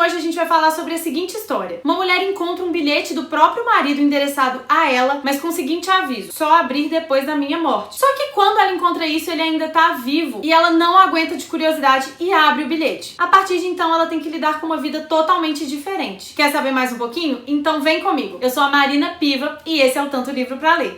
hoje a gente vai falar sobre a seguinte história. Uma mulher encontra um bilhete do próprio marido endereçado a ela, mas com o seguinte aviso: só abrir depois da minha morte. Só que quando ela encontra isso, ele ainda tá vivo e ela não aguenta de curiosidade e abre o bilhete. A partir de então, ela tem que lidar com uma vida totalmente diferente. Quer saber mais um pouquinho? Então vem comigo. Eu sou a Marina Piva e esse é o Tanto Livro Pra Ler.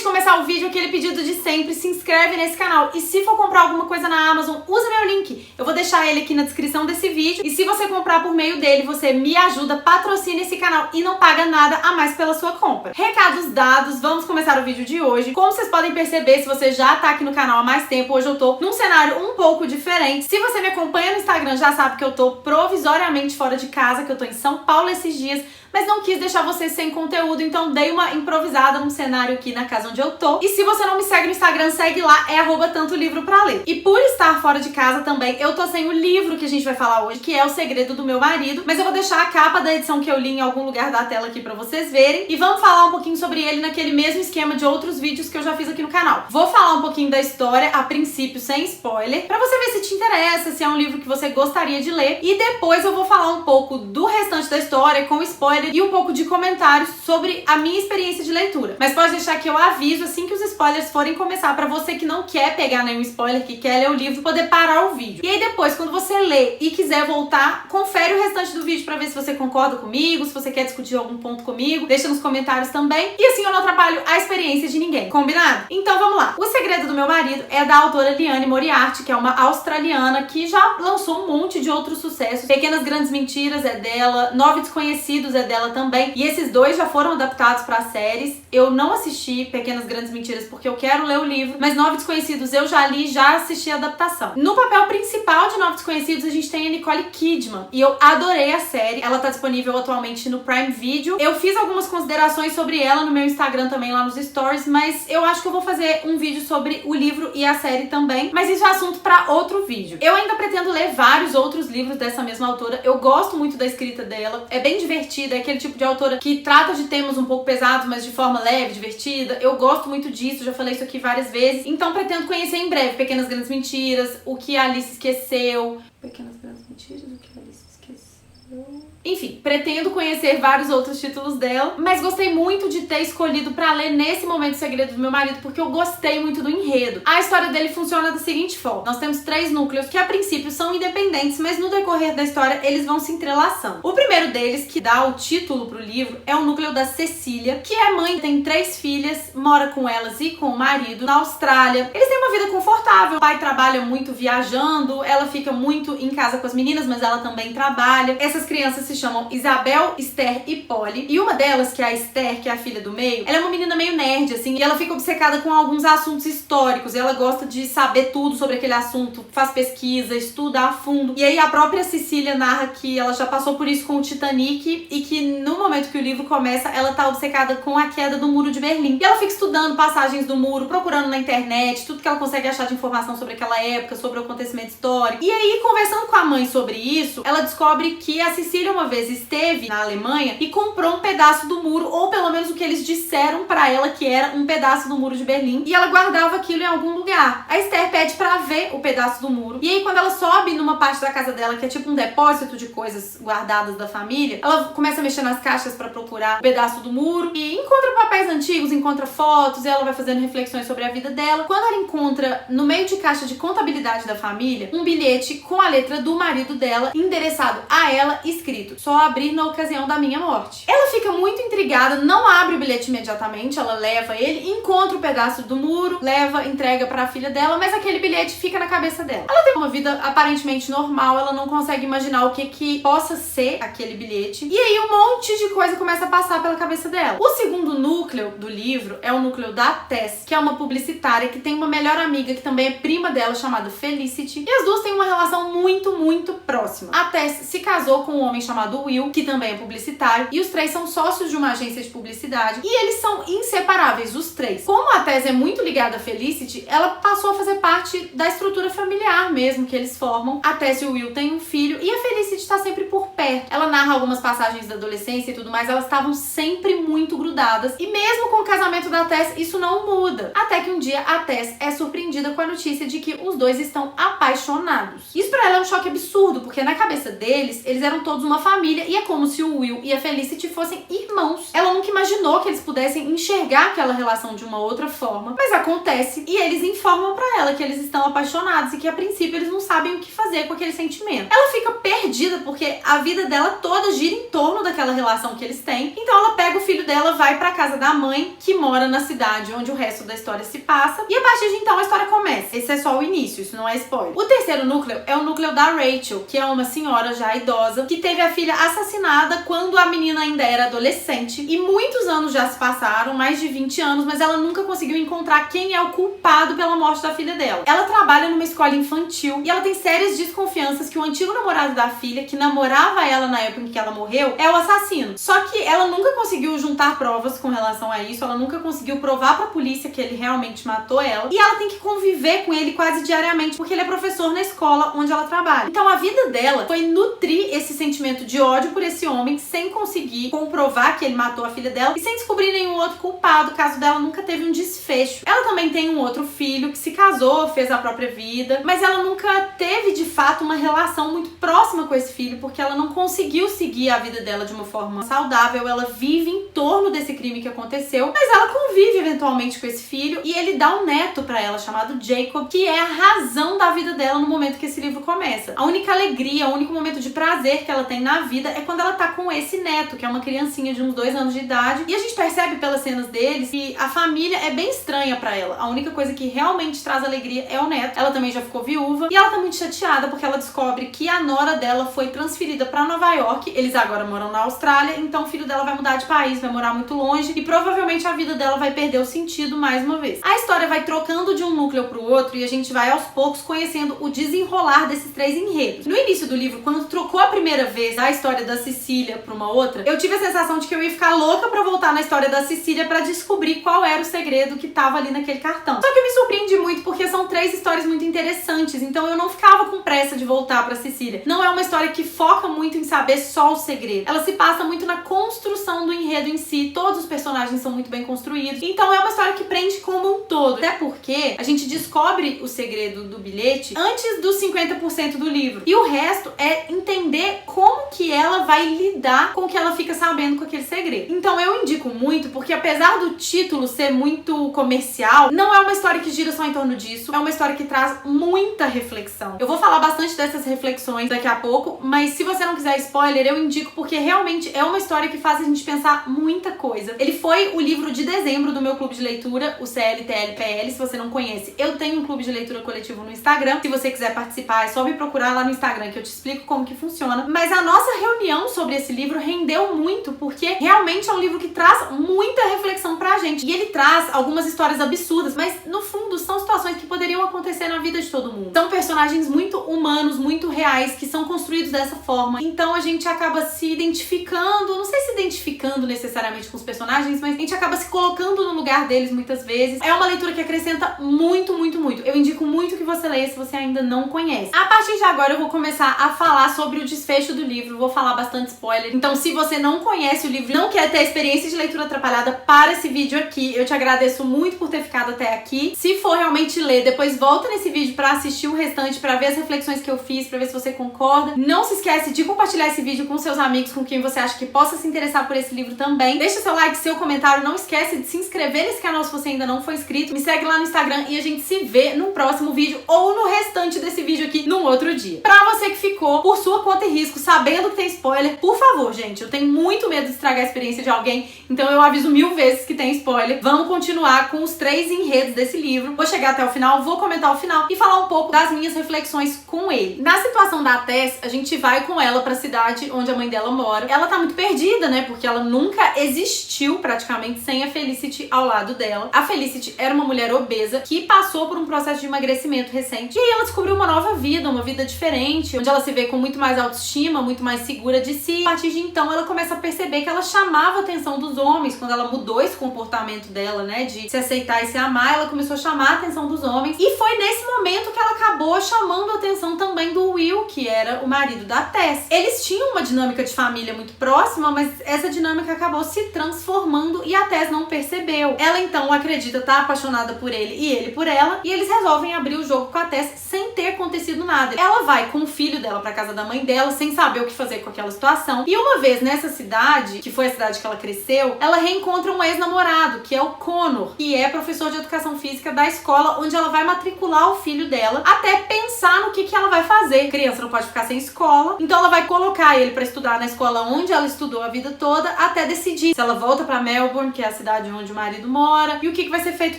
Começar o vídeo, aquele pedido de sempre, se inscreve nesse canal e se for comprar alguma coisa na Amazon, usa meu link, eu vou deixar ele aqui na descrição desse vídeo e se você comprar por meio dele, você me ajuda, patrocina esse canal e não paga nada a mais pela sua compra. Recados dados, vamos começar o vídeo de hoje. Como vocês podem perceber, se você já tá aqui no canal há mais tempo, hoje eu tô num cenário um pouco diferente. Se você me acompanha no Instagram já sabe que eu tô provisoriamente fora de casa, que eu tô em São Paulo esses dias, mas não quis deixar vocês sem conteúdo, então dei uma improvisada num cenário aqui na casa onde eu tô. E se você não me segue no Instagram, segue lá, é @tantolivropraler. E por estar fora de casa também, eu tô sem o livro que a gente vai falar hoje, que é O Segredo do Meu Marido, mas eu vou deixar a capa da edição que eu li em algum lugar da tela aqui pra vocês verem. E vamos falar um pouquinho sobre ele naquele mesmo esquema de outros vídeos que eu já fiz aqui no canal. Vou falar um pouquinho da história, a princípio sem spoiler, pra você ver se te interessa, se é um livro que você gostaria de ler. E depois eu vou falar um pouco do restante da história, com spoiler e um pouco de comentários sobre a minha experiência de leitura. Mas pode deixar que eu aviso assim que os spoilers forem começar, pra você que não quer pegar nenhum spoiler, que quer ler o livro, poder parar o vídeo. E aí depois, quando você ler e quiser voltar, confere o restante do vídeo pra ver se você concorda comigo, se você quer discutir algum ponto comigo, deixa nos comentários também. E assim eu não atrapalho a experiência de ninguém. Combinado? Então vamos lá. O Segredo do Meu Marido é da autora Liane Moriarty, que é uma australiana que já lançou um monte de outros sucessos. Pequenas Grandes Mentiras é dela, Nove Desconhecidos é dela também. E esses dois já foram adaptados para séries. Eu não assisti Pequenas Grandes Mentiras porque eu quero ler o livro, mas Nove Desconhecidos eu já li, já assisti a adaptação. No papel principal de Nove Desconhecidos a gente tem a Nicole Kidman e eu adorei a série. Ela tá disponível atualmente no Prime Video. Eu fiz algumas considerações sobre ela no meu Instagram também, lá nos stories, mas eu acho que eu vou fazer um vídeo sobre o livro e a série também, mas isso é assunto para outro vídeo. Eu ainda pretendo ler vários outros livros dessa mesma autora. Eu gosto muito da escrita dela, é bem divertida, é aquele tipo de autora que trata de temas um pouco pesados, mas de forma leve, divertida. Eu gosto muito disso, já falei isso aqui várias vezes. Então pretendo conhecer em breve Pequenas Grandes Mentiras, O que a Alice Esqueceu. Pequenas Grandes Mentiras, O que a Alice Esqueceu. Enfim, pretendo conhecer vários outros títulos dela, mas gostei muito de ter escolhido pra ler nesse momento O Segredo do Meu Marido, porque eu gostei muito do enredo. A história dele funciona da seguinte forma: nós temos 3 núcleos que a princípio são independentes, mas no decorrer da história eles vão se entrelaçando. O primeiro deles, que dá o título pro livro, é o núcleo da Cecília, que é mãe, tem 3 filhas, mora com elas e com o marido na Austrália. Eles têm uma vida confortável, o pai trabalha muito viajando, ela fica muito em casa com as meninas, mas ela também trabalha. Essas crianças se chamam Isabel, Esther e Polly. E uma delas, que é a Esther, que é a filha do meio, ela é uma menina meio nerd, assim, e ela fica obcecada com alguns assuntos históricos. E ela gosta de saber tudo sobre aquele assunto, faz pesquisa, estuda a fundo. E aí a própria Cecília narra que ela já passou por isso com o Titanic e que no momento que o livro começa, ela tá obcecada com a queda do Muro de Berlim. E ela fica estudando passagens do muro, procurando na internet, tudo que ela consegue achar de informação sobre aquela época, sobre o acontecimento histórico. E aí, conversando com a mãe sobre isso, ela descobre que a Cecília uma vez esteve na Alemanha e comprou um pedaço do muro, ou pelo menos o que eles disseram pra ela que era um pedaço do Muro de Berlim, e ela guardava aquilo em algum lugar. A Esther pede pra ver o pedaço do muro, e aí quando ela sobe numa parte da casa dela, que é tipo um depósito de coisas guardadas da família, ela começa a mexer nas caixas pra procurar o pedaço do muro, e encontra papéis antigos, encontra fotos, e ela vai fazendo reflexões sobre a vida dela. Quando ela encontra, no meio de caixa de contabilidade da família, um bilhete com a letra do marido dela, endereçado a ela, escrito: só abrir na ocasião da minha morte. Ela fica muito intrigada, não abre o bilhete imediatamente, ela leva ele, encontra o pedaço do muro, leva, entrega pra filha dela, mas aquele bilhete fica na cabeça dela. Ela tem uma vida aparentemente normal, ela não consegue imaginar o que possa ser aquele bilhete, e aí um monte de coisa começa a passar pela cabeça dela. O segundo núcleo do livro é o núcleo da Tess, que é uma publicitária que tem uma melhor amiga que também é prima dela, chamada Felicity, e as duas têm uma relação muito, muito próxima. A Tess se casou com um homem chamado chamado Will, que também é publicitário, e os três são sócios de uma agência de publicidade, e eles são inseparáveis, os três. Como a Tess é muito ligada a Felicity, ela passou a fazer parte da estrutura familiar mesmo que eles formam. A Tess e o Will têm um filho, e a Felicity tá sempre por perto. Ela narra algumas passagens da adolescência e tudo mais, elas estavam sempre muito grudadas, e mesmo com o casamento da Tess, isso não muda. Até que um dia a Tess é surpreendida com a notícia de que os dois estão apaixonados. Isso pra ela é um choque absurdo, porque na cabeça deles, eles eram todos uma família, e é como se o Will e a Felicity fossem irmãos. Ela nunca imaginou que eles pudessem enxergar aquela relação de uma outra forma, mas acontece, e eles informam pra ela que eles estão apaixonados e que a princípio eles não sabem o que fazer com aquele sentimento. Ela fica perdida porque a vida dela toda gira em torno daquela relação que eles têm, então ela pega o filho dela, vai pra casa da mãe, que mora na cidade onde o resto da história se passa, e a partir de então a história começa. Esse é só o início, isso não é spoiler. O terceiro núcleo é o núcleo da Rachel, que é uma senhora já idosa, que teve a filha assassinada quando a menina ainda era adolescente, e muitos anos já se passaram, mais de 20 anos, mas ela nunca conseguiu encontrar quem é o culpado pela morte da filha dela. Ela trabalha numa escola infantil, e ela tem sérias desconfianças que o antigo namorado da filha, que namorava ela na época em que ela morreu, é o assassino. Só que ela nunca conseguiu juntar provas com relação a isso, ela nunca conseguiu provar pra polícia que ele realmente matou ela, e ela tem que conviver com ele quase diariamente, porque ele é professor na escola onde ela trabalha. Então a vida dela foi nutrir esse sentimento de ódio por esse homem, sem conseguir comprovar que ele matou a filha dela, e sem descobrir nenhum outro culpado. O caso dela nunca teve um desfecho. Ela também tem um outro filho, que se casou, fez a própria vida, mas ela nunca teve, de fato, uma relação muito próxima com esse filho, porque ela não conseguiu seguir a vida dela de uma forma saudável. Ela vive em torno desse crime que aconteceu, mas ela convive eventualmente com esse filho, e ele dá um neto pra ela chamado Jacob, que é a razão da vida dela no momento que esse livro começa. A única alegria, o único momento de prazer que ela tem na vida é quando ela tá com esse neto, que é uma criancinha de uns 2 anos de idade, e a gente percebe pelas cenas deles que a família é bem estranha pra ela. A única coisa que realmente traz alegria é o neto. Ela também já ficou viúva, e ela tá muito chateada porque ela descobre que a nora dela foi transferida pra Nova York. Eles agora moram na Austrália, então o filho dela vai mudar de país, vai morar muito longe, e provavelmente a vida dela vai perder o sentido mais uma vez. A história vai trocando de um núcleo pro outro, e a gente vai aos poucos conhecendo o desenrolar desses 3 enredos. No início do livro, quando trocou a primeira vez a história da Cecília pra uma outra, eu tive a sensação de que eu ia ficar louca pra voltar na história da Cecília pra descobrir qual era o segredo que tava ali naquele cartão. Só que eu me surpreendi muito porque são 3 histórias muito interessantes, então eu não ficava com pressa de voltar pra Cecília. Não é uma história que foca muito em saber só o segredo. Ela se passa muito na construção do enredo em si, todos os personagens são muito bem construídos, então é uma história que prende como um todo. Até porque a gente descobre o segredo do bilhete antes dos 50% do livro, e o resto é entender como que ela vai lidar com o que ela fica sabendo com aquele segredo. Então eu indico muito, porque apesar do título ser muito comercial, não é uma história que gira só em torno disso, é uma história que traz muita reflexão. Eu vou falar bastante dessas reflexões daqui a pouco, mas se você não quiser spoiler, eu indico porque realmente é uma história que faz a gente pensar muita coisa. Ele foi o livro de dezembro do meu clube de leitura, o CLTLPL. Se você não conhece, eu tenho um clube de leitura coletivo no Instagram. Se você quiser participar, é só me procurar lá no Instagram que eu te explico como que funciona. Mas a nossa reunião sobre esse livro rendeu muito, porque realmente é um livro que traz muita reflexão pra gente. E ele traz algumas histórias absurdas, mas no fundo são situações que poderiam acontecer na vida de todo mundo. São personagens muito humanos, muito reais, que são construídos dessa forma. Então a gente acaba se identificando, não sei se identificando necessariamente com os personagens, mas a gente acaba se colocando no lugar deles muitas vezes. É uma leitura que acrescenta muito, muito, muito. Eu indico muito que você leia se você ainda não conhece. A partir de agora eu vou começar a falar sobre o desfecho do livro, vou falar bastante spoiler. Então se você não conhece o livro e não quer ter a experiência de leitura atrapalhada, para esse vídeo aqui. Eu te agradeço muito por ter ficado até aqui. Se for realmente ler, depois volta nesse vídeo pra assistir o restante, pra ver as reflexões que eu fiz, pra ver se você concorda. Não se esquece de compartilhar esse vídeo com seus amigos, com quem você acha que possa se interessar por esse livro também. Deixa seu like, seu comentário, não esquece de se inscrever nesse canal se você ainda não for inscrito. Me segue lá no Instagram e a gente se vê no próximo vídeo ou no restante desse vídeo aqui num outro dia. Pra você que ficou por sua conta e risco, sabendo que tem spoiler, por favor, gente, eu tenho muito medo de estragar a experiência de alguém, então eu aviso 1000 vezes que tem spoiler. Vamos continuar com os 3 enredos desse livro. Vou chegar até o final, vou comentar o final e falar um pouco das minhas reflexões com ele. Na situação da Tess, a gente vai com ela pra cidade onde a mãe dela mora. Ela tá muito perdida, né? Porque ela nunca existiu praticamente sem a Felicity ao lado dela. A Felicity era uma mulher obesa que passou por um processo de emagrecimento recente. E aí ela descobriu uma nova vida, uma vida diferente, onde ela se vê com muito mais autoestima, muito mais segura de si. A partir de então, ela começa a perceber que ela chamava a atenção dos homens. Quando ela mudou esse comportamento dela, né, de se aceitar e se amar, ela começou a chamar a atenção dos homens. E foi nesse momento que ela acabou chamando a atenção também do Will, que era o marido da Tess. Eles tinham uma dinâmica de família muito próxima, mas essa dinâmica acabou se transformando e a Tess não percebeu. Ela então acredita estar apaixonada por ele e ele por ela, e eles resolvem abrir o jogo com a Tess sem ter acontecido nada. Ela vai com o filho dela pra casa da mãe dela, sem saber o que fazer com aquela situação. E uma vez nessa cidade, que foi a cidade que ela cresceu, ela reencontra um ex-namorado, que é o Connor, que é professor de educação física da escola onde ela vai matricular o filho dela, até pensar no que ela vai fazer. A criança não pode ficar sem escola, então ela vai colocar ele pra estudar na escola onde ela estudou a vida toda, até decidir se ela volta pra Melbourne, que é a cidade onde o marido mora, e o que vai ser feito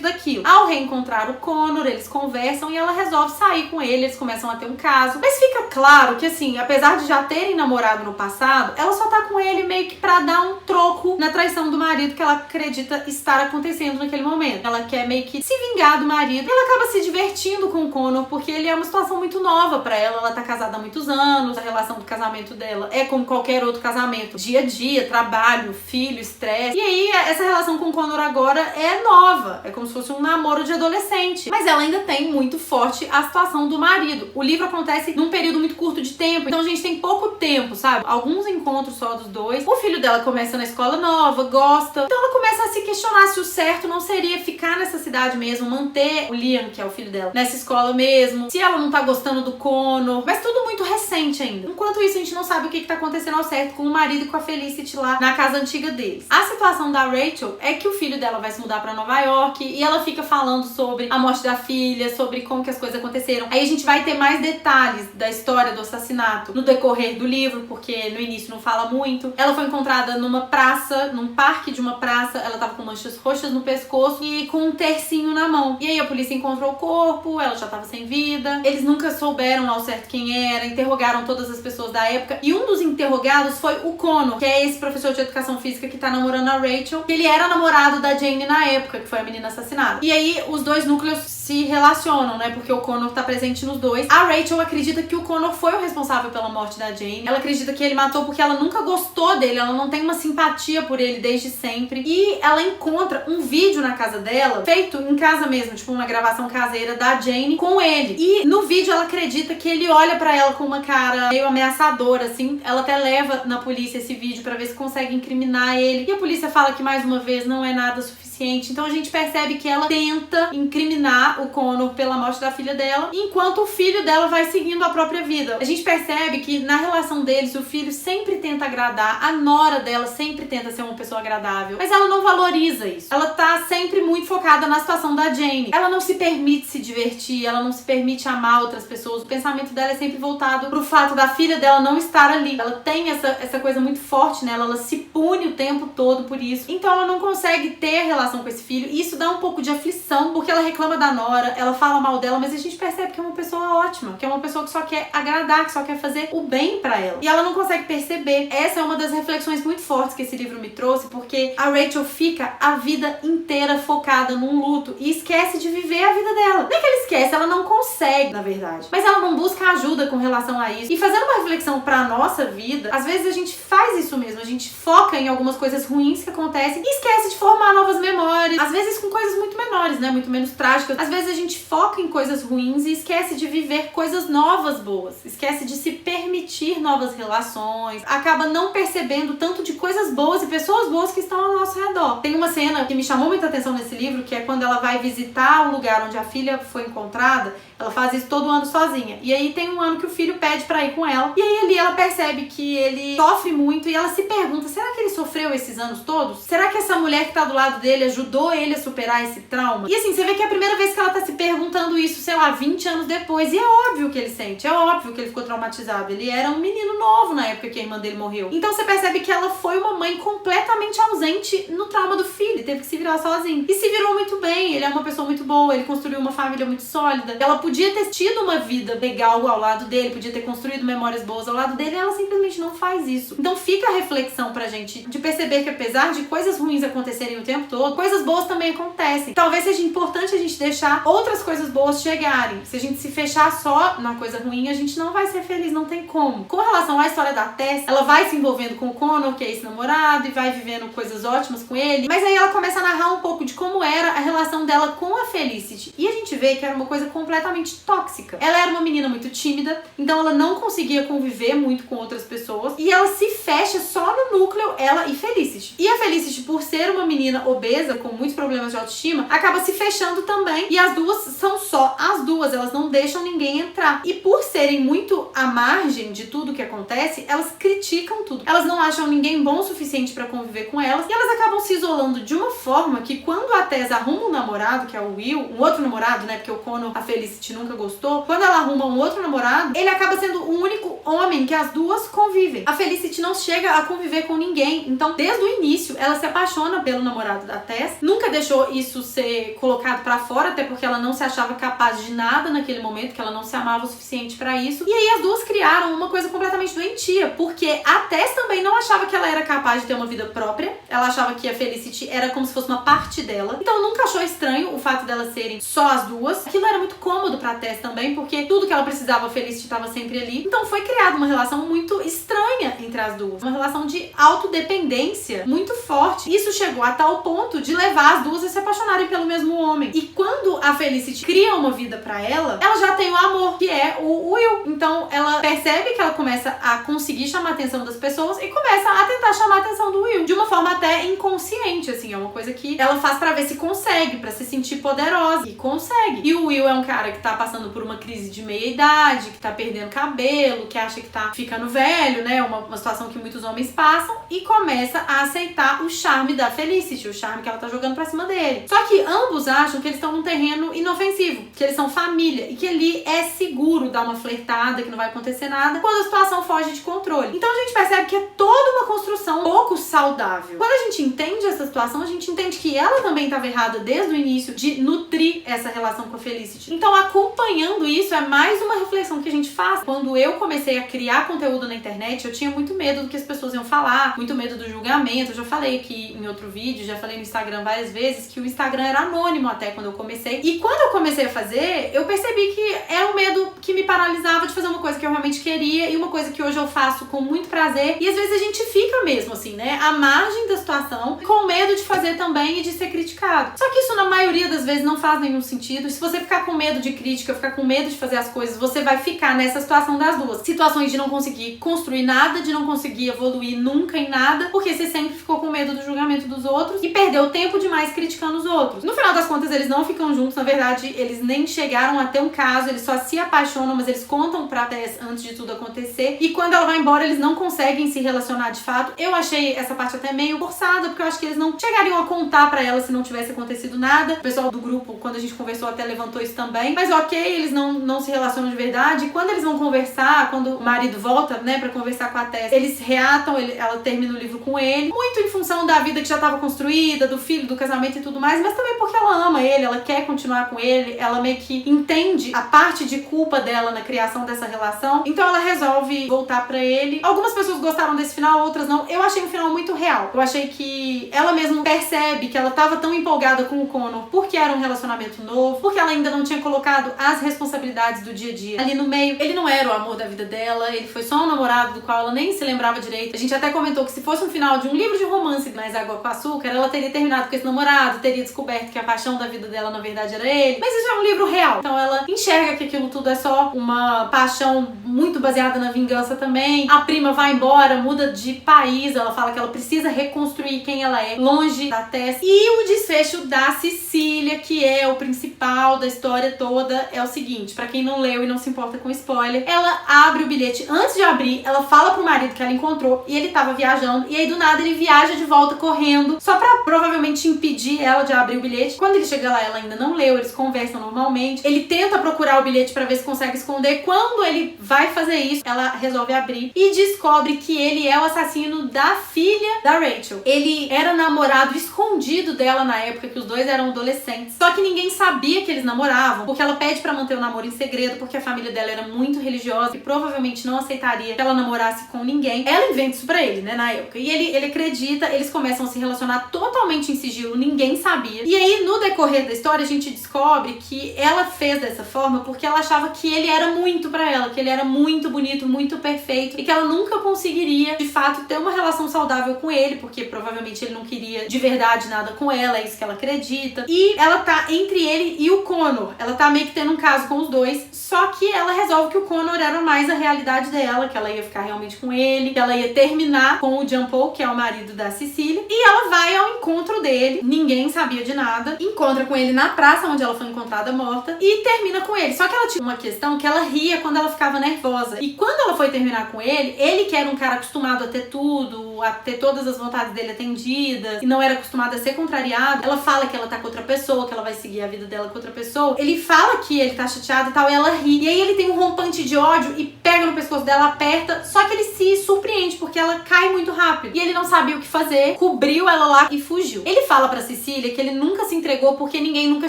daquilo. Ao reencontrar o Connor, eles conversam e ela resolve sair com ele, eles começam a ter um caso. Mas fica claro que, assim, apesar de já terem namorado no passado, ela só tá com ele meio que pra dar um troco na traição do marido que ela acredita estar acontecendo naquele momento. Ela quer meio que se vingar do marido. E ela acaba se divertindo com o Connor, porque ele é uma situação muito nova pra ela. Ela tá casada há muitos anos, a relação do casamento dela é como qualquer outro casamento. Dia a dia, trabalho, filho, estresse. E aí, essa relação com o Connor agora é nova. É como se fosse um namoro de adolescente. Mas ela ainda tem muito forte a situação do marido. O livro acontece num período muito curto de tempo, então a gente tem pouco tempo, sabe? Alguns encontros só dos dois. O filho dela começa na escola nova, gosta. Então ela começa a se questionar se o certo não seria ficar nessa cidade mesmo, manter o Liam, que é o filho dela, nessa escola mesmo, se ela não tá gostando do Connor. Mas tudo muito recente ainda. Enquanto isso, a gente não sabe o que tá acontecendo ao certo com o marido e com a Felicity lá na casa antiga deles. A situação da Rachel é que o filho dela vai se mudar pra Nova York e ela fica falando sobre a morte da filha, sobre como que as coisas aconteceram. Aí a gente vai ter mais detalhes da história do assassinato no decorrer do livro, porque no início não fala muito. Ela foi encontrada numa praça, num parque de uma praça, ela tava com manchas roxas no pescoço e com um tercinho na mão. E aí a polícia encontrou o corpo, ela já tava sem vida. Eles nunca souberam ao certo quem era, interrogaram todas as pessoas da época. E um dos interrogados foi o Connor, que é esse professor de educação física que tá namorando a Rachel, que ele era namorado da Jane na época, que foi a menina assassinada. E aí os dois núcleos se relacionam, né? Porque o Connor tá presente nos dois. A Rachel acredita que o Connor foi o responsável pela morte da Jane. Ela acredita que ele matou porque ela nunca gostou dele, ela não tem uma simpatia por ele desde sempre. E ela encontra um vídeo na casa dela, feito em casa mesmo, tipo uma gravação caseira da Jane com ele. E no vídeo ela acredita que ele olha pra ela com uma cara meio ameaçadora, assim. Ela até leva na polícia esse vídeo pra ver se consegue incriminar ele. E a polícia fala que, mais uma vez, não é nada suficiente. Então a gente percebe que ela tenta incriminar o Connor pela morte da filha dela, enquanto o filho dela vai seguindo a própria vida. A gente percebe que na relação deles o filho sempre tenta agradar, a nora dela sempre tenta ser uma pessoa agradável, mas ela não valoriza isso. Ela tá sempre muito focada na situação da Jane. Ela não se permite se divertir, ela não se permite amar outras pessoas. O pensamento dela é sempre voltado pro fato da filha dela não estar ali. Ela tem essa coisa muito forte nela, ela se pune o tempo todo por isso. Então ela não consegue ter relação com esse filho, e isso dá um pouco de aflição, porque ela reclama da nora, ela fala mal dela, mas a gente percebe que é uma pessoa ótima, que é uma pessoa que só quer agradar, que só quer fazer o bem pra ela. E ela não consegue perceber. Essa é uma das reflexões muito fortes que esse livro me trouxe, porque a Rachel fica a vida inteira focada num luto e esquece de viver a vida dela. Não é que ela esquece, ela não consegue, na verdade. Mas ela não busca ajuda com relação a isso. E fazendo uma reflexão pra nossa vida, às vezes a gente faz isso mesmo, a gente foca em algumas coisas ruins que acontecem e esquece de formar novas memórias. Às vezes com coisas muito menores, né? Muito menos trágicas. Às vezes a gente foca em coisas ruins e esquece de viver coisas novas boas. Esquece de se permitir novas relações. Acaba não percebendo tanto de coisas boas e pessoas boas que estão ao nosso redor. Tem uma cena que me chamou muita atenção nesse livro, que é quando ela vai visitar o lugar onde a filha foi encontrada. Ela faz isso todo ano sozinha. E aí tem um ano que o filho pede pra ir com ela. E aí ali ela percebe que ele sofre muito e ela se pergunta, será que ele sofreu esses anos todos? Será que essa mulher que tá do lado dele ajudou ele a superar esse trauma? E assim, você vê que é a primeira vez que ela tá se perguntando isso, sei lá, 20 anos depois. E é óbvio que ele sente, é óbvio que ele ficou traumatizado. Ele era um menino novo na época que a irmã dele morreu. Então você percebe que ela foi uma mãe completamente ausente no trauma do filho. Teve que se virar sozinho. E se virou muito bem. Ele é uma pessoa muito boa, ele construiu uma família muito sólida. Ela podia ter tido uma vida legal ao lado dele, podia ter construído memórias boas ao lado dele, e ela simplesmente não faz isso. Então fica a reflexão pra gente de perceber que apesar de coisas ruins acontecerem o tempo todo, boas, coisas boas também acontecem. Talvez seja importante a gente deixar outras coisas boas chegarem. Se a gente se fechar só na coisa ruim, a gente não vai ser feliz, não tem como. Com relação à história da Tess, ela vai se envolvendo com o Connor, que é esse namorado, e vai vivendo coisas ótimas com ele, mas aí ela começa a narrar um pouco de como era a relação dela com a Felicity. E a gente vê que era uma coisa completamente tóxica. Ela era uma menina muito tímida, então ela não conseguia conviver muito com outras pessoas, e ela se fecha só no núcleo, ela e Felicity. E a Felicity, por ser uma menina obesa, com muitos problemas de autoestima, acaba se fechando também, e as duas são só as duas, elas não deixam ninguém entrar. E por serem muito à margem de tudo que acontece, elas criticam tudo. Elas não acham ninguém bom o suficiente pra conviver com elas, e elas acabam se isolando de uma forma que quando a Tess arruma um namorado, que é o Will, um outro namorado, né, porque o Connor, a Felicity nunca gostou, quando ela arruma um outro namorado, ele acaba sendo o único homem que as duas convivem. A Felicity não chega a conviver com ninguém, então desde o início ela se apaixona pelo namorado da Tess, nunca deixou isso ser colocado pra fora, até porque ela não se achava capaz de nada naquele momento, que ela não se amava o suficiente pra isso, e aí as duas criaram uma coisa completamente doentia, porque a Tess também não achava que ela era capaz de ter uma vida própria, ela achava que a Felicity era como se fosse uma parte dela, então nunca achou estranho o fato delas serem só as duas. Aquilo era muito cômodo pra Tess também, porque tudo que ela precisava, a Felicity estava sempre ali, então foi criada uma relação muito estranha entre as duas, uma relação de autodependência muito forte. Isso chegou a tal ponto de levar as duas a se apaixonarem pelo mesmo homem, e quando a Felicity cria uma vida pra ela, ela já tem o amor, que é o Will. Então ela percebe que ela começa a conseguir chamar a atenção das pessoas e começa a tentar chamar a atenção do Will, de uma forma até inconsciente, assim, é uma coisa que ela faz pra ver se consegue, pra se sentir poderosa, e consegue. E o Will é um cara que tá passando por uma crise de meia-idade, que tá perdendo cabelo, que acha que tá ficando velho, né, uma situação que muitos homens passam, e começa a aceitar o charme da Felicity, o charme que ela tá jogando pra cima dele. Só que ambos acham que eles estão num terreno inofensivo, que eles são família, e que ali é seguro dar uma flertada, que não vai acontecer nada, quando a situação foge de controle. Então a gente percebe que é toda uma construção pouco saudável. Quando a gente entende essa situação, a gente entende que ela também estava errada desde o início de nutrir essa relação com a Felicity. Então, acompanhando isso, é mais uma reflexão que a gente faz. Quando eu comecei a criar conteúdo na internet, eu tinha muito medo do que as pessoas iam falar, muito medo do julgamento. Eu já falei aqui em outro vídeo, já falei no Instagram várias vezes, que o Instagram era anônimo até quando eu comecei. E quando eu comecei a fazer, eu percebi que era um medo que me paralisava de fazer uma coisa que eu realmente queria, e uma coisa que hoje eu faço com muito prazer. E às vezes a gente fica mesmo assim, né, à margem da situação, com medo de fazer também e de ser criticado. Só que isso na maioria das vezes não faz nenhum sentido. Se você ficar com medo de crítica, ficar com medo de fazer as coisas, você vai ficar nessa situação das duas. Situações de não conseguir construir nada, de não conseguir evoluir nunca em nada, porque você sempre ficou com medo do julgamento dos outros e perdeu tempo demais criticando os outros. No final das contas, eles não ficam juntos, na verdade, eles nem chegaram a ter um caso, eles só se apaixonam, mas eles contam pra Tess antes de tudo acontecer, e quando ela vai embora, eles não conseguem se relacionar de fato. Eu achei essa parte até meio forçada, porque eu acho que eles não chegariam a contar pra ela se não tivesse acontecido nada. O pessoal do grupo, quando a gente conversou, até levantou isso também. Mas ok, eles não se relacionam de verdade. E quando eles vão conversar, quando o marido volta, né, pra conversar com a Tess, eles reatam, ela termina o livro com ele, muito em função da vida que já estava construída, do filho, do casamento e tudo mais, mas também porque ela ama ele, ela quer continuar com ele, ela meio que entende a parte de culpa dela na criação dessa relação, então ela resolve voltar pra ele. Algumas pessoas gostaram desse final, outras não. Eu achei um final muito real. Eu achei que ela mesma percebe que ela tava tão empolgada com o Connor porque era um relacionamento novo, porque ela ainda não tinha colocado as responsabilidades do dia a dia ali no meio. Ele não era o amor da vida dela, ele foi só um namorado do qual ela nem se lembrava direito. A gente até comentou que se fosse um final de um livro de romance mais água com açúcar, ela teria terminado com esse namorado, teria descoberto que a paixão da vida dela na verdade era ele. Mas isso é um livro real. Então ela enxerga que aquilo tudo é só uma paixão muito baseada na vingança também. A prima vai embora, muda de país, ela fala que ela precisa reconstruir quem ela é, longe da Tess. E o desfecho da Cecília, que é o principal da história toda, é o seguinte, pra quem não leu e não se importa com spoiler, ela abre o bilhete. Antes de abrir, ela fala pro marido que ela encontrou e ele tava viajando, e aí do nada ele viaja de volta correndo, só pra provavelmente impedir ela de abrir o bilhete. Quando ele chega lá, ela ainda não leu, eles conversam normalmente, ele tenta procurar o bilhete pra ver se consegue esconder. Quando ele vai fazer isso, ela resolve abrir e descobre que ele é o assassino da filha da Rachel. Ele era namorado escondido dela na época que os dois eram adolescentes, adolescentes. Só que ninguém sabia que eles namoravam, porque ela pede pra manter o namoro em segredo, porque a família dela era muito religiosa e provavelmente não aceitaria que ela namorasse com ninguém. Ela inventa isso pra ele, né, na época. E ele acredita, eles começam a se relacionar totalmente em sigilo, ninguém sabia. E aí, no decorrer da história, a gente descobre que ela fez dessa forma porque ela achava que ele era muito pra ela, que ele era muito bonito, muito perfeito, e que ela nunca conseguiria, de fato, ter uma relação saudável com ele, porque provavelmente ele não queria de verdade nada com ela, é isso que ela acredita. E ela tá entre ele e o Connor. Ela tá meio que tendo um caso com os dois, só que ela resolve que o Connor era mais a realidade dela, que ela ia ficar realmente com ele, que ela ia terminar com o John Paul, que é o marido da Cecília, e ela vai ao encontro dele, ninguém sabia de nada, encontra com ele na praça onde ela foi encontrada morta e termina com ele. Só que ela tinha uma questão que ela ria quando ela ficava nervosa. E quando ela foi terminar com ele que era um cara acostumado a ter tudo, a ter todas as vontades dele atendidas, e não era acostumado a ser contrariado, ela fala que ela tá com outra pessoa, que ela vai seguir a vida dela com outra pessoa. Ele fala que ele tá chateado e tal, e ela ri. E aí ele tem um rompante de ódio e pega no pescoço dela, aperta, só que ele se surpreende, porque ela cai muito rápido. E ele não sabia o que fazer, cobriu ela lá e fugiu. Ele fala pra Cecília que ele nunca se entregou porque ninguém nunca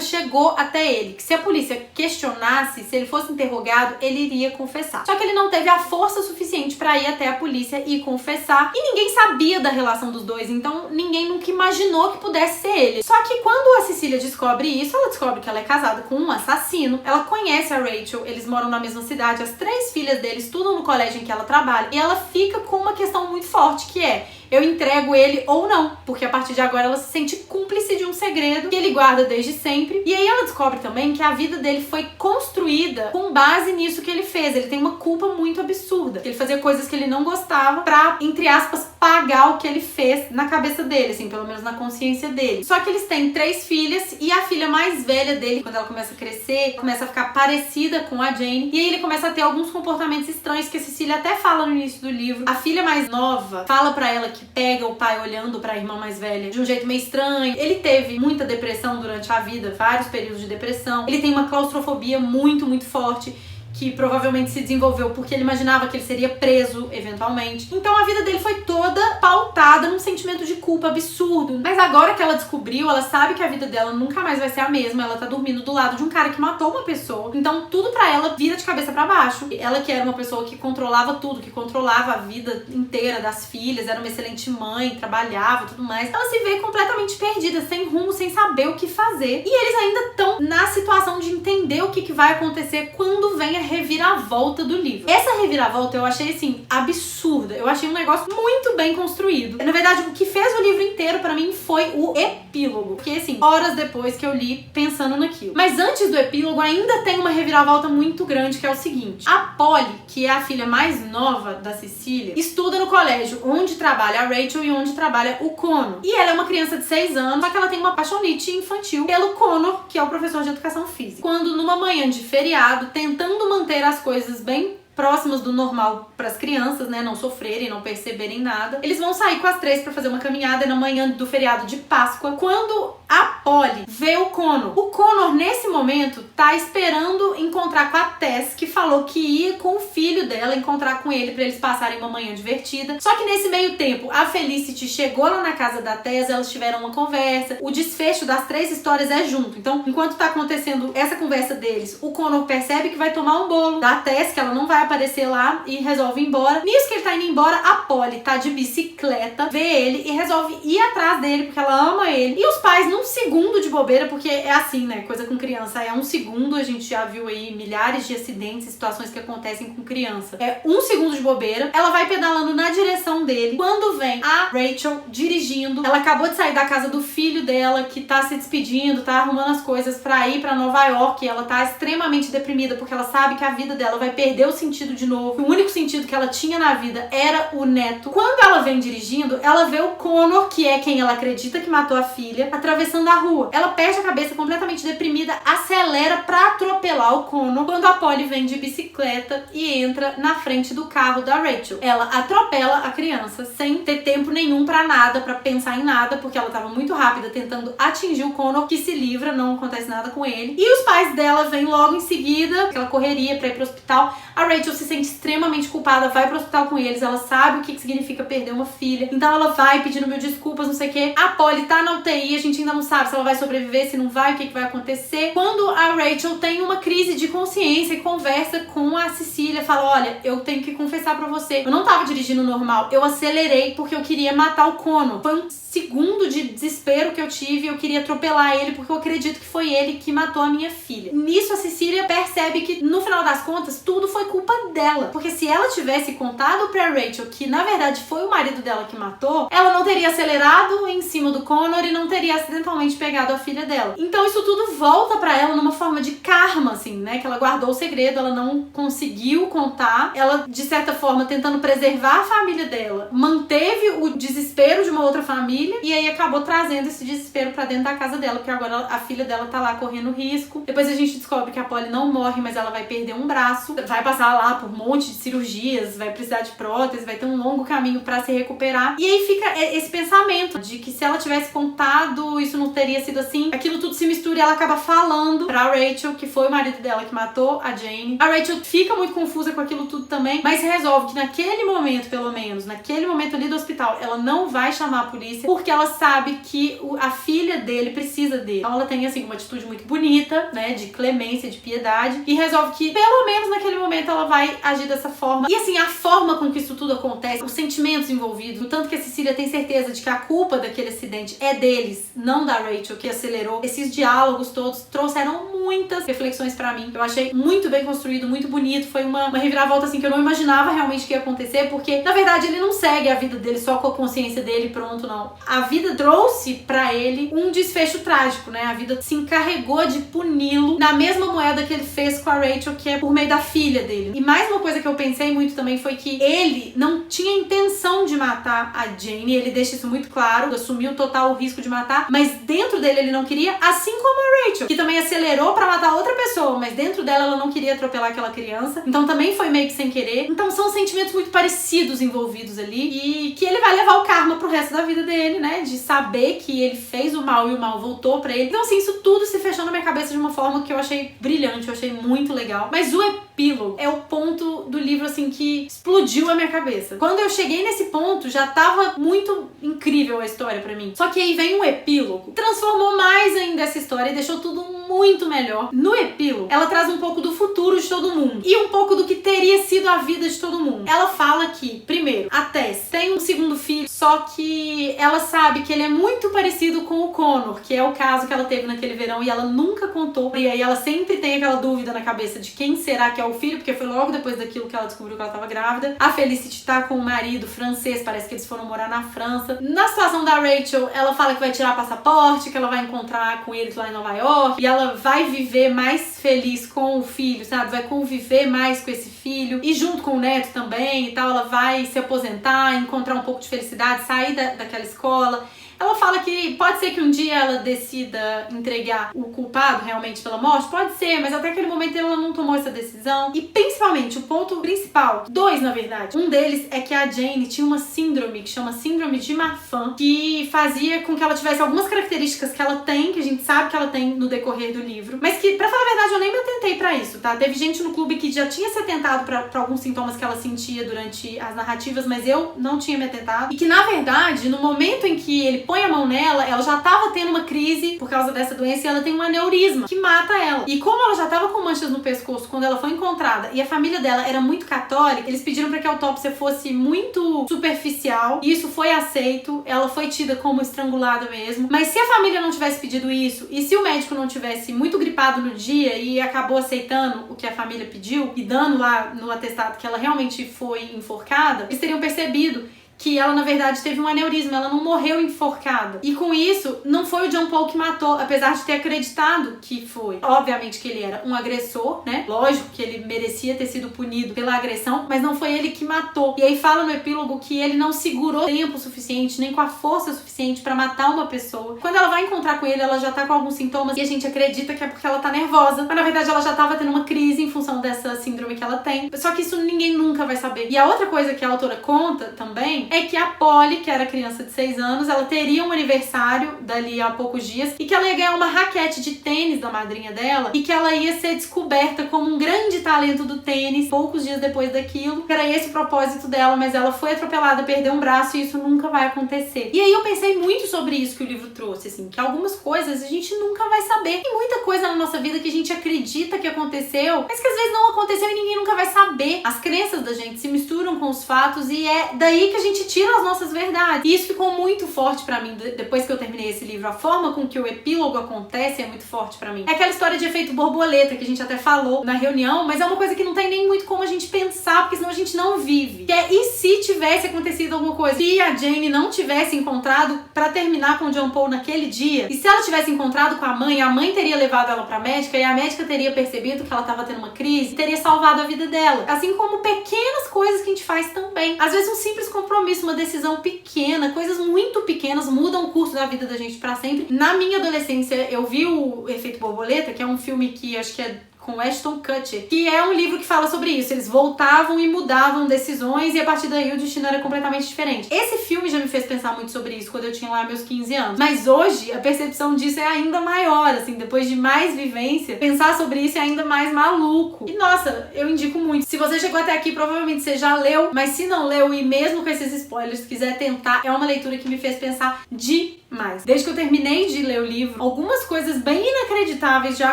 chegou até ele, que se a polícia questionasse, se ele fosse interrogado, ele iria confessar. Só que ele não teve a força suficiente pra ir até a polícia e confessar, e ninguém sabia da relação dos dois, então ninguém nunca imaginou que pudesse ser ele. Só que quando a Cecília descobre isso, ela descobre que ela é casada com um assassino, ela conhece a Rachel, eles moram na mesma cidade, as 3 filhas deles estudam no colégio em que ela trabalha, e ela fica com uma questão muito forte, que é: eu entrego ele ou não, porque a partir de agora ela se sente cúmplice de um segredo que ele guarda desde sempre. E aí ela descobre também que a vida dele foi construída com base nisso que ele fez. Ele tem uma culpa muito absurda, ele fazia coisas que ele não gostava pra, entre aspas, pagar o que ele fez na cabeça dele, assim, pelo menos na consciência dele. Só que eles têm 3 filhas, e a filha mais velha dele, quando ela começa a crescer, começa a ficar parecida com a Jane, e aí ele começa a ter alguns comportamentos estranhos que a Cecília até fala no início do livro. A filha mais nova fala pra ela que pega o pai olhando pra irmã mais velha de um jeito meio estranho. Ele teve muita depressão durante a vida, vários períodos de depressão. Ele tem uma claustrofobia muito, muito forte, que provavelmente se desenvolveu porque ele imaginava que ele seria preso eventualmente. Então a vida dele foi toda pautada num sentimento de culpa absurdo. Mas agora que ela descobriu, ela sabe que a vida dela nunca mais vai ser a mesma. Ela tá dormindo do lado de um cara que matou uma pessoa. Então tudo pra ela vira de cabeça pra baixo. Ela que era uma pessoa que controlava tudo, que controlava a vida inteira das filhas, era uma excelente mãe, trabalhava e tudo mais, ela se vê completamente perdida, sem rumo, sem saber o que fazer. E eles ainda estão na situação de entender o que vai acontecer quando vem a reviravolta do livro. Essa reviravolta eu achei, assim, absurda. Eu achei um negócio muito bem construído. Na verdade, o que fez o livro inteiro pra mim foi o epílogo. Porque, assim, horas depois que eu li pensando naquilo. Mas antes do epílogo ainda tem uma reviravolta muito grande, que é o seguinte: a Polly, que é a filha mais nova da Cecília, estuda no colégio onde trabalha a Rachel e onde trabalha o Connor. E ela é uma criança de 6 anos, só que ela tem uma paixonite infantil pelo Connor, que é o professor de educação física. Quando, numa manhã de feriado, tentando manter as coisas bem próximas do normal para as crianças, né, não sofrerem, não perceberem nada, eles vão sair com as 3 para fazer uma caminhada na manhã do feriado de Páscoa, quando a Polly vê o Connor. O Connor, nesse momento, tá esperando encontrar com a Tess, que falou que ia com o filho dela encontrar com ele para eles passarem uma manhã divertida. Só que nesse meio tempo, a Felicity chegou lá na casa da Tess, elas tiveram uma conversa. O desfecho das 3 histórias é junto. Então, enquanto tá acontecendo essa conversa deles, o Connor percebe que vai tomar um bolo da Tess, que ela não vai aparecer lá, e resolve ir embora. Nisso que ele tá indo embora, a Polly tá de bicicleta, vê ele e resolve ir atrás dele, porque ela ama ele. E os pais, num segundo de bobeira, porque é assim, né, coisa com criança é 1 segundo, a gente já viu aí milhares de acidentes e situações que acontecem com criança. É 1 segundo de bobeira, ela vai pedalando na direção dele, quando vem a Rachel dirigindo. Ela acabou de sair da casa do filho dela, que tá se despedindo, tá arrumando as coisas pra ir pra Nova York, e ela tá extremamente deprimida, porque ela sabe que a vida dela vai perder o sentido de novo. O único sentido que ela tinha na vida era o neto. Quando ela vem dirigindo, ela vê o Connor, que é quem ela acredita que matou a filha, atravessando a rua. Ela perde a cabeça, completamente deprimida, acelera pra atropelar o Connor, quando a Polly vem de bicicleta e entra na frente do carro da Rachel. Ela atropela a criança sem ter tempo nenhum pra nada, pra pensar em nada, porque ela tava muito rápida tentando atingir o Connor, que se livra, não acontece nada com ele. E os pais dela vêm logo em seguida, aquela correria pra ir pro hospital. A Rachel se sente extremamente culpada, vai pro hospital com eles, ela sabe o que significa perder uma filha, então ela vai pedindo mil desculpas, não sei o que. A Polly tá na UTI, a gente ainda não sabe se ela vai sobreviver, se não vai, o que vai acontecer. Quando a Rachel tem uma crise de consciência e conversa com a Cecília, fala, olha, eu tenho que confessar pra você, eu não tava dirigindo normal, eu acelerei porque eu queria matar o Connor. Foi um segundo de desespero que eu tive, eu queria atropelar ele porque eu acredito que foi ele que matou a minha filha. Nisso a Cecília percebe que no final das contas tudo foi culpa dela, porque se ela tivesse contado pra Rachel que na verdade foi o marido dela que matou, ela não teria acelerado em cima do Connor e não teria acidentalmente pegado a filha dela. Então isso tudo volta pra ela numa forma de karma, assim, né, que ela guardou o segredo, ela não conseguiu contar, ela de certa forma tentando preservar a família dela, manteve o desespero de uma outra família e aí acabou trazendo esse desespero pra dentro da casa dela, porque agora a filha dela tá lá correndo risco. Depois a gente descobre que a Polly não morre, mas ela vai perder um braço, vai passar lá por um monte de cirurgias, vai precisar de prótese, vai ter um longo caminho pra se recuperar. E aí fica esse pensamento de que se ela tivesse contado, isso não teria sido assim. Aquilo tudo se mistura e ela acaba falando pra Rachel que foi o marido dela que matou a Jane. A Rachel fica muito confusa com aquilo tudo também, mas resolve que naquele momento, pelo menos, naquele momento ali do hospital, ela não vai chamar a polícia porque ela sabe que a filha dele precisa dele. Então ela tem, assim, uma atitude muito bonita, né, de clemência, de piedade, e resolve que, pelo menos naquele momento, ela vai agir dessa forma. E, assim, a forma com que isso tudo acontece, os sentimentos envolvidos, o tanto que a Cecília tem certeza de que a culpa daquele acidente é deles, não da Rachel, que acelerou. Esses diálogos todos trouxeram muitas reflexões pra mim. Eu achei muito bem construído, muito bonito. Foi uma reviravolta, assim, que eu não imaginava realmente que ia acontecer, porque, na verdade, ele não segue a vida dele só com a consciência dele e pronto, não. A vida trouxe pra ele um desfecho trágico, né? A vida se encarregou de puni-lo na mesma moeda que ele fez com a Rachel, que é por meio da filha dele. E mais uma coisa que eu pensei muito também foi que ele não tinha intenção de matar a Jane, ele deixa isso muito claro, assumiu total o risco de matar, mas dentro dele ele não queria, assim como a Rachel, que também acelerou pra matar outra pessoa, mas dentro dela ela não queria atropelar aquela criança, então também foi meio que sem querer. Então são sentimentos muito parecidos envolvidos ali e que ele vai levar o karma pro resto da vida dele, né, de saber que ele fez o mal e o mal voltou pra ele. Então assim, isso tudo se fechou na minha cabeça de uma forma que eu achei brilhante, eu achei muito legal. Mas o epílogo é o ponto do livro, assim, que explodiu a minha cabeça. Quando eu cheguei nesse ponto, já tava muito incrível a história pra mim. Só que aí vem o epílogo, transformou mais ainda essa história e deixou tudo muito melhor. No epílogo, ela traz um pouco do futuro de todo mundo e um pouco do que teria sido a vida de todo mundo. Ela fala que, primeiro, a Tess tem um segundo filho, só que ela sabe que ele é muito parecido com o Connor, que é o caso que ela teve naquele verão e ela nunca contou. E aí ela sempre tem aquela dúvida na cabeça de quem será que é o filho, porque foi logo depois daquilo que ela descobriu que ela tava grávida. A Felicity tá com o marido francês, parece que eles foram morar na França. Na situação da Rachel, ela fala que vai tirar passaporte, que ela vai encontrar com eles lá em Nova York, e ela vai viver mais feliz com o filho, sabe? Vai conviver mais com esse filho, e junto com o neto também e tal, ela vai se aposentar, encontrar um pouco de felicidade, sair daquela escola. Ela fala que pode ser que um dia ela decida entregar o culpado realmente pela morte, pode ser, mas até aquele momento ela não tomou essa decisão. E principalmente, o ponto principal, dois na verdade, um deles é que a Jane tinha uma síndrome que chama síndrome de Marfan, que fazia com que ela tivesse algumas características que ela tem, que a gente sabe que ela tem no decorrer do livro, mas que, pra falar a verdade, eu nem me atentei pra isso, tá? Teve gente no clube que já tinha se atentado pra alguns sintomas que ela sentia durante as narrativas, mas eu não tinha me atentado. E que, na verdade, no momento em que ele põe a mão nela, ela já tava tendo uma crise por causa dessa doença e ela tem um aneurisma que mata ela. E como ela já tava com manchas no pescoço quando ela foi encontrada e a família dela era muito católica, eles pediram pra que a autópsia fosse muito superficial e isso foi aceito. Ela foi tida como estrangulada mesmo. Mas se a família não tivesse pedido isso e se o médico não tivesse muito gripado no dia e acabou aceitando o que a família pediu e dando lá no atestado que ela realmente foi enforcada, eles teriam percebido que ela, na verdade, teve um aneurisma, ela não morreu enforcada. E com isso, não foi o John Paul que matou, apesar de ter acreditado que foi. Obviamente que ele era um agressor, né? Lógico que ele merecia ter sido punido pela agressão, mas não foi ele que matou. E aí fala no epílogo que ele não segurou tempo suficiente, nem com a força suficiente pra matar uma pessoa. Quando ela vai encontrar com ele, ela já tá com alguns sintomas e a gente acredita que é porque ela tá nervosa. Mas na verdade ela já tava tendo uma crise em função dessa síndrome que ela tem. Só que isso ninguém nunca vai saber. E a outra coisa que a autora conta também é que a Polly, que era criança de 6 anos, ela teria um aniversário dali a poucos dias e que ela ia ganhar uma raquete de tênis da madrinha dela e que ela ia ser descoberta como um grande talento do tênis poucos dias depois daquilo. Era esse o propósito dela, mas ela foi atropelada, perdeu um braço e isso nunca vai acontecer. E aí eu pensei muito sobre isso que o livro trouxe, assim, que algumas coisas a gente nunca vai saber. Tem muita coisa na nossa vida que a gente acredita que aconteceu, mas que às vezes não aconteceu e ninguém nunca vai saber. As crenças da gente se misturam com os fatos e é daí que a gente tira as nossas verdades. E isso ficou muito forte pra mim depois que eu terminei esse livro. A forma com que o epílogo acontece é muito forte pra mim. É aquela história de efeito borboleta que a gente até falou na reunião, mas é uma coisa que não tem nem muito como a gente pensar, porque senão a gente não vive. Que é, e se tivesse acontecido alguma coisa? Se a Jane não tivesse encontrado pra terminar com o John Paul naquele dia, e se ela tivesse encontrado com a mãe teria levado ela pra médica e a médica teria percebido que ela tava tendo uma crise e teria salvado a vida dela. Assim como pequenas coisas que a gente faz também. Às vezes um simples compromisso, uma decisão pequena, coisas muito pequenas mudam o curso da vida da gente pra sempre. Na minha adolescência, eu vi o Efeito Borboleta, que é um filme que acho que é com Ashton Kutcher, que é um livro que fala sobre isso. Eles voltavam e mudavam decisões e a partir daí o destino era completamente diferente. Esse filme já me fez pensar muito sobre isso quando eu tinha lá meus 15 anos. Mas hoje a percepção disso é ainda maior, assim, depois de mais vivência, pensar sobre isso é ainda mais maluco. E nossa, eu indico muito. Se você chegou até aqui, provavelmente você já leu, mas se não leu e mesmo com esses spoilers quiser tentar, é uma leitura que me fez pensar demais. Desde que eu terminei de ler o livro, algumas coisas bem inacreditáveis já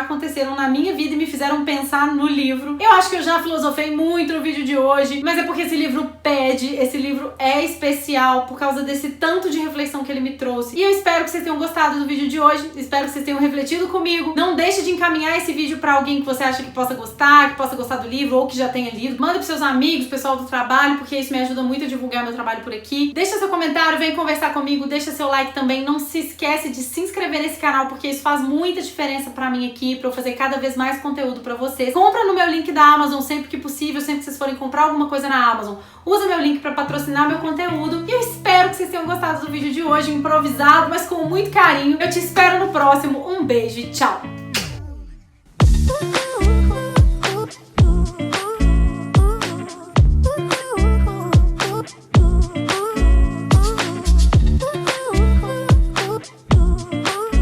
aconteceram na minha vida e me fizeram pensar no livro. Eu acho que eu já filosofei muito no vídeo de hoje, mas é porque esse livro pede, esse livro é especial por causa desse tanto de reflexão que ele me trouxe. E eu espero que vocês tenham gostado do vídeo de hoje, espero que vocês tenham refletido comigo. Não deixe de encaminhar esse vídeo pra alguém que você acha que possa gostar do livro ou que já tenha lido. Manda pros seus amigos, pessoal do trabalho, porque isso me ajuda muito a divulgar meu trabalho por aqui. Deixa seu comentário, vem conversar comigo, deixa seu like também. Não se esquece de se inscrever nesse canal, porque isso faz muita diferença pra mim aqui, pra eu fazer cada vez mais conteúdo pra vocês. Compra no meu link da Amazon sempre que possível, sempre que vocês forem comprar alguma coisa na Amazon. Usa meu link pra patrocinar meu conteúdo. E eu espero que vocês tenham gostado do vídeo de hoje, improvisado, mas com muito carinho. Eu te espero no próximo. Um beijo e tchau!